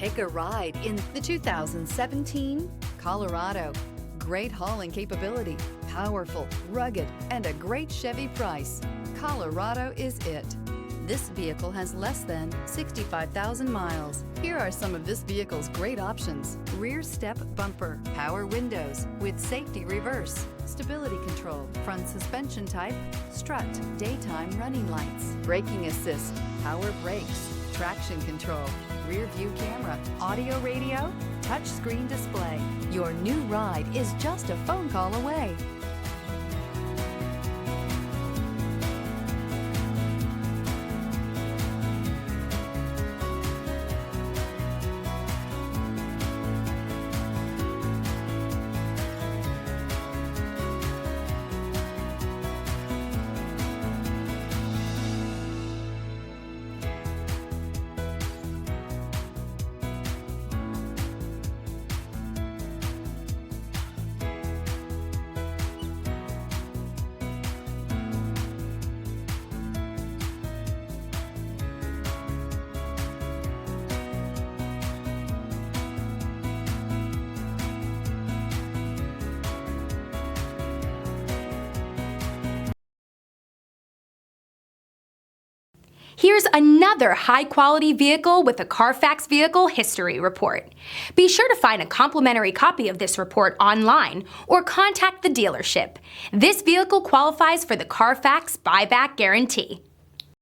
Take a ride in the 2017 Colorado. Great hauling capability, powerful, rugged, and a great Chevy price. Colorado is it. This vehicle has less than 65,000 miles. Here are some of this vehicle's great options: rear step bumper, power windows with safety reverse, stability control, front suspension type, strut, daytime running lights, braking assist, power brakes, traction control, rear view camera, audio radio, touch screen display. Your new ride is just a phone call away. Here's another high-quality vehicle with a Carfax Vehicle History Report. Be sure to find a complimentary copy of this report online or contact the dealership. This vehicle qualifies for the Carfax Buyback Guarantee.